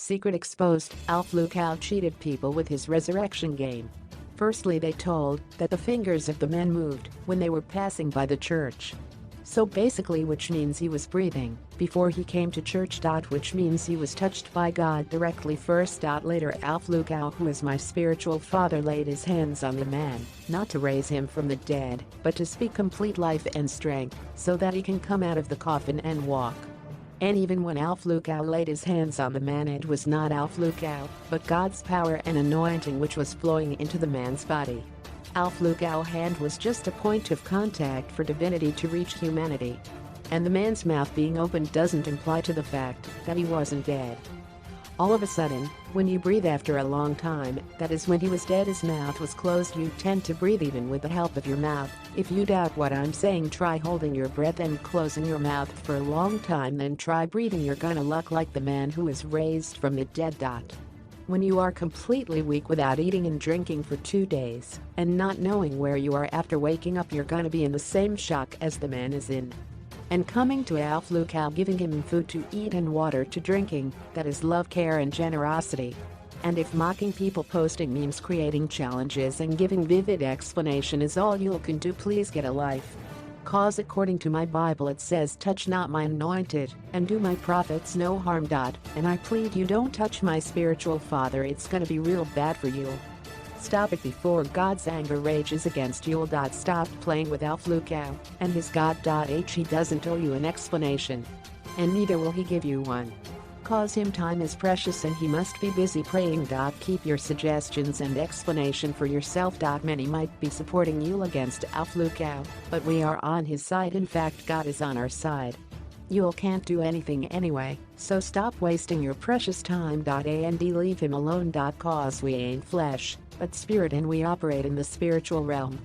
Secret exposed, Alph lukau cheated people with his resurrection game. Firstly, they told that the fingers of the man moved when they were passing by the church. So basically, which means he was breathing before he came to church. Which means he was touched by God directly first. Later, Alph lukau, who is my spiritual father, laid his hands on the man, not to raise him from the dead, but to speak complete life and strength so that he can come out of the coffin and walk. And even when Alph lukau laid his hands on the man, it was not Alph lukau, but God's power and anointing which was flowing into the man's body. Alph lukau's hand was just a point of contact for divinity to reach humanity. And the man's mouth being opened doesn't imply to the fact that he wasn't dead. All of a sudden, when you breathe after a long time, that is when he was dead. His mouth was closed. You tend to breathe even with the help of your mouth. If you doubt what I'm saying, try holding your breath and closing your mouth for a long time, then try breathing. You're gonna look like the man who was raised from the dead. When you are completely weak without eating and drinking for 2 days and not knowing where you are after waking up, you're gonna be in the same shock as the man is in. And coming to Alph lukau, giving him food to eat and water to drinking, that is love, care and generosity. And if mocking people, posting memes, creating challenges and giving vivid explanation is all you can do, please get a life. Cause according to my Bible it says, touch not my anointed and do my prophets no harm. And I plead you don't touch my spiritual father, it's gonna be real bad for you. Stop it before God's anger rages against you. Stop playing with Alph lukau and his God. He doesn't owe you an explanation. And neither will he give you one. Cause him time is precious and he must be busy praying. Keep your suggestions and explanation for yourself. Many might be supporting you against Alph lukau, but we are on his side. In fact, God is on our side. You can't do anything anyway, so stop wasting your precious time. And leave him alone. Cause we ain't flesh, but spirit, and we operate in the spiritual realm.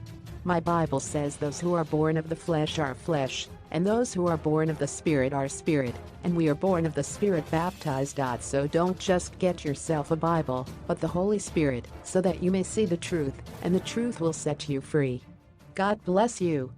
My Bible says those who are born of the flesh are flesh, and those who are born of the Spirit are spirit, and we are born of the Spirit baptized. So don't just get yourself a Bible, but the Holy Spirit, so that you may see the truth, and the truth will set you free. God bless you.